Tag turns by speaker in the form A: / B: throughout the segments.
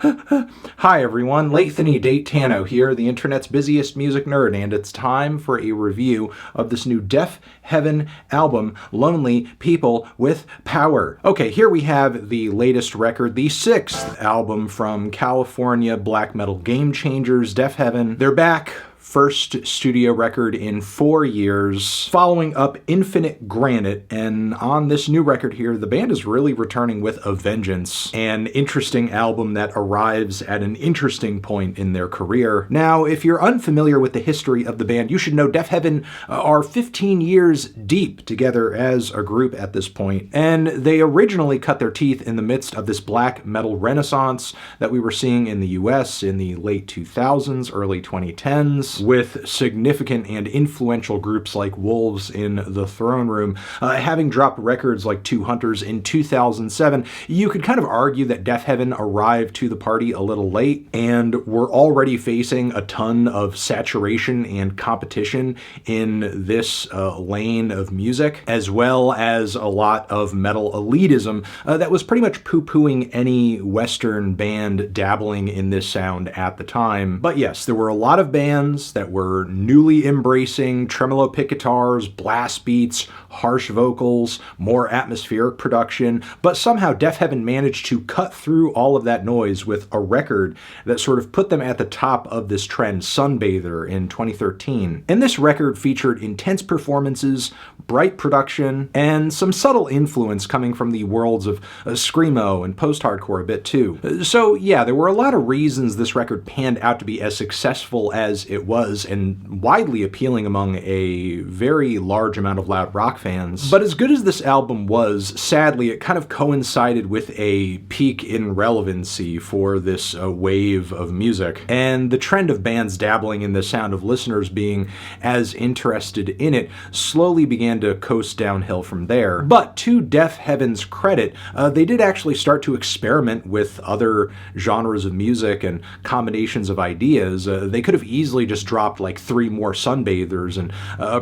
A: Hi everyone, Lathany Datano here, the internet's busiest music nerd, and it's time for a review of this new Deafheaven album, Lonely People with Power. Okay, here we have the latest record, the 6th album from California black metal game changers, Deafheaven. They're back. First studio record in 4 years, following up Infinite Granite, and on this new record here, the band is really returning with a vengeance, an interesting album that arrives at an interesting point in their career. Now, if you're unfamiliar with the history of the band, you should know Deafheaven are 15 years deep together as a group at this point, and they originally cut their teeth in the midst of this black metal renaissance that we were seeing in the US in the late 2000s, early 2010s, with significant and influential groups like Wolves in the Throne Room having dropped records like Two Hunters in 2007. You could kind of argue that Deafheaven arrived to the party a little late and were already facing a ton of saturation and competition in this lane of music, as well as a lot of metal elitism that was pretty much poo-pooing any Western band dabbling in this sound at the time. But yes, there were a lot of bands that were newly embracing tremolo pick guitars, blast beats, harsh vocals, more atmospheric production, but somehow Deafheaven managed to cut through all of that noise with a record that sort of put them at the top of this trend, Sunbather, in 2013. And this record featured intense performances, bright production, and some subtle influence coming from the worlds of screamo and post-hardcore a bit too. So yeah, there were a lot of reasons this record panned out to be as successful as it was, and widely appealing among a very large amount of loud rock fans. But as good as this album was, sadly, it kind of coincided with a peak in relevancy for this wave of music. And the trend of bands dabbling in the sound, of listeners being as interested in it, slowly began to coast downhill from there. But to Deafheaven's credit, they did actually start to experiment with other genres of music and combinations of ideas. They could have easily just dropped like 3 more Sunbathers and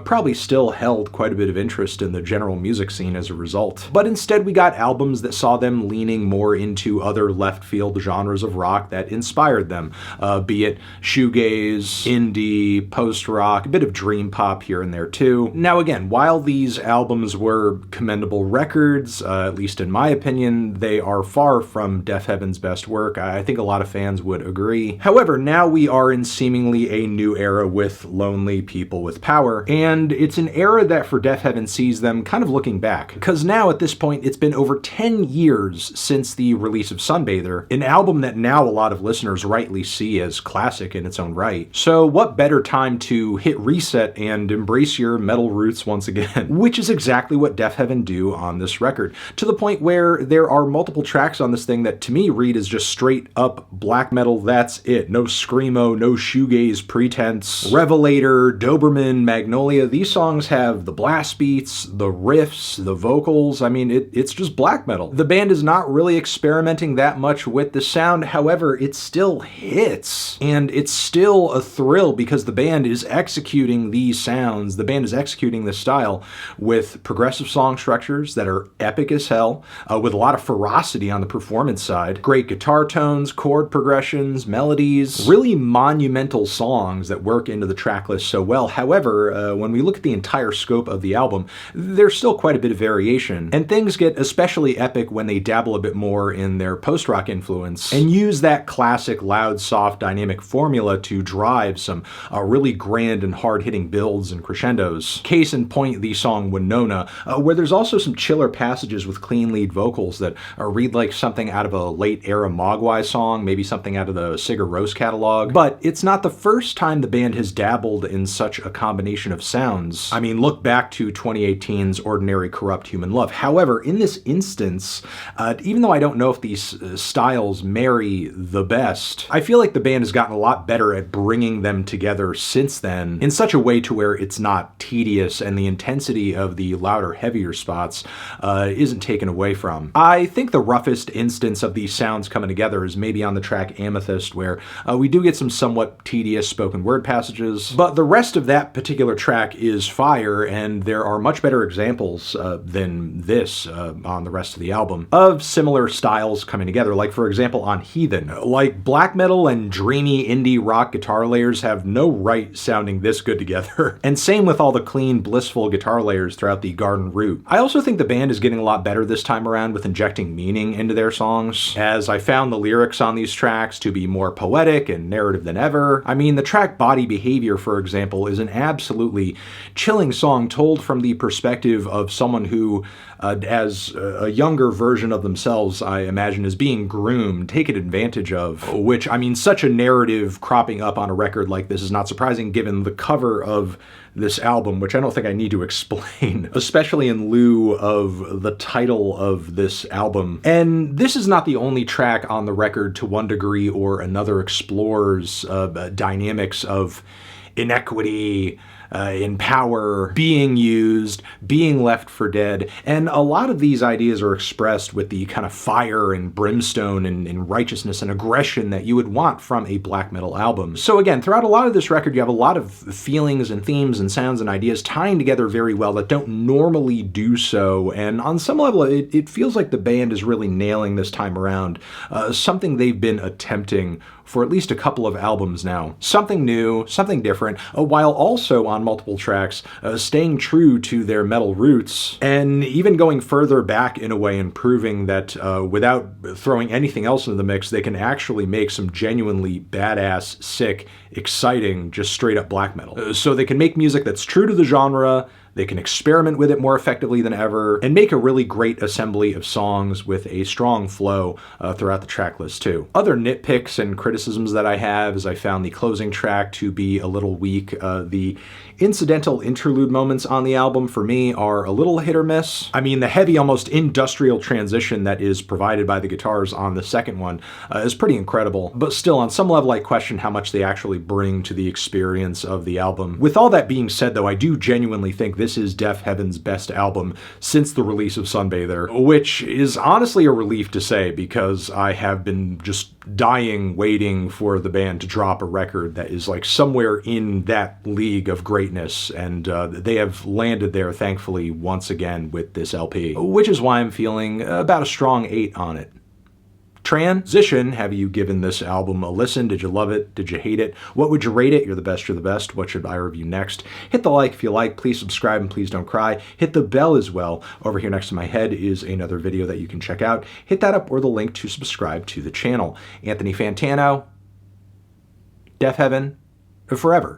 A: probably still held quite a bit of interest in the general music scene as a result. But instead we got albums that saw them leaning more into other left field genres of rock that inspired them, be it shoegaze, indie, post-rock, a bit of dream pop here and there too. Now again, while these albums were commendable records, at least in my opinion, they are far from Deafheaven's best work. I think a lot of fans would agree. However, now we are in seemingly a new era with Lonely People with Power, and it's an era that for Deafheaven sees them kind of looking back, because now at this point it's been over 10 years since the release of Sunbather, an album that now a lot of listeners rightly see as classic in its own right. So what better time to hit reset and embrace your metal roots once again, which is exactly what Deafheaven do on this record, to the point where there are multiple tracks on this thing that to me read as just straight up black metal, that's it. No screamo, no shoegaze pretense. Revelator, Doberman, Magnolia, these songs have the blast beats, the riffs, the vocals. I mean, it's just black metal. The band is not really experimenting that much with the sound, however, it still hits. And it's still a thrill because the band is executing these sounds, the band is executing this style with progressive song structures that are epic as hell, with a lot of ferocity on the performance side, great guitar tones, chord progressions, melodies, really monumental songs that work into the track list so well. However, when we look at the entire scope of the album, there's still quite a bit of variation, and things get especially epic when they dabble a bit more in their post-rock influence and use that classic loud, soft, dynamic formula to drive some really grand and hard-hitting builds and crescendos. Case in point, the song Winona, where there's also some chiller passages with clean lead vocals that read like something out of a late-era Mogwai song, maybe something out of the Sigur Rós catalog. But it's not the first time the band has dabbled in such a combination of sounds. I mean, look back to 2018's Ordinary Corrupt Human Love. However, in this instance, even though I don't know if these styles marry the best, I feel like the band has gotten a lot better at bringing them together since then in such a way to where it's not tedious and the intensity of the louder, heavier spots isn't taken away from. I think the roughest instance of these sounds coming together is maybe on the track Amethyst, where we do get some somewhat tedious spoken spoken word passages. But the rest of that particular track is fire, and there are much better examples than this on the rest of the album of similar styles coming together. Like, for example, on Heathen. Like, black metal and dreamy indie rock guitar layers have no right sounding this good together. And same with all the clean, blissful guitar layers throughout the Garden Route. I also think the band is getting a lot better this time around with injecting meaning into their songs, as I found the lyrics on these tracks to be more poetic and narrative than ever. I mean, the track Body Behavior, for example, is an absolutely chilling song told from the perspective of someone who, as a younger version of themselves, I imagine, is being groomed, taken advantage of, which, I mean, such a narrative cropping up on a record like this is not surprising given the cover of this album, which I don't think I need to explain, especially in lieu of the title of this album. And this is not the only track on the record to one degree or another explores dynamics of inequity, in power, being used, being left for dead. And a lot of these ideas are expressed with the kind of fire and brimstone and righteousness and aggression that you would want from a black metal album. So again, throughout a lot of this record, you have a lot of feelings and themes and sounds and ideas tying together very well that don't normally do so. And on some level, it feels like the band is really nailing this time around, something they've been attempting for at least a couple of albums now. Something new, something different, while also on multiple tracks staying true to their metal roots, and even going further back in a way and proving that without throwing anything else into the mix, they can actually make some genuinely badass, sick, exciting, just straight up black metal. So they can make music that's true to the genre, they can experiment with it more effectively than ever, and make a really great assembly of songs with a strong flow throughout the track list too. Other nitpicks and criticisms that I have is I found the closing track to be a little weak. The incidental interlude moments on the album for me are a little hit or miss. I mean, the heavy, almost industrial transition that is provided by the guitars on the second one is pretty incredible, but still on some level I question how much they actually bring to the experience of the album. With all that being said though, I do genuinely think this is Deafheaven's best album since the release of Sunbather, which is honestly a relief to say because I have been just dying waiting for the band to drop a record that is like somewhere in that league of greatness, and they have landed there thankfully once again with this LP, which is why I'm feeling about a strong 8 on it. Transition, have you given this album a listen? Did you love it? Did you hate it? What would you rate it? You're the best, you're the best. What should I review next? Hit the like if you like, please subscribe and please don't cry. Hit the bell as well. Over here next to my head is another video that you can check out. Hit that up or the link to subscribe to the channel. Anthony Fantano, Deafheaven, forever.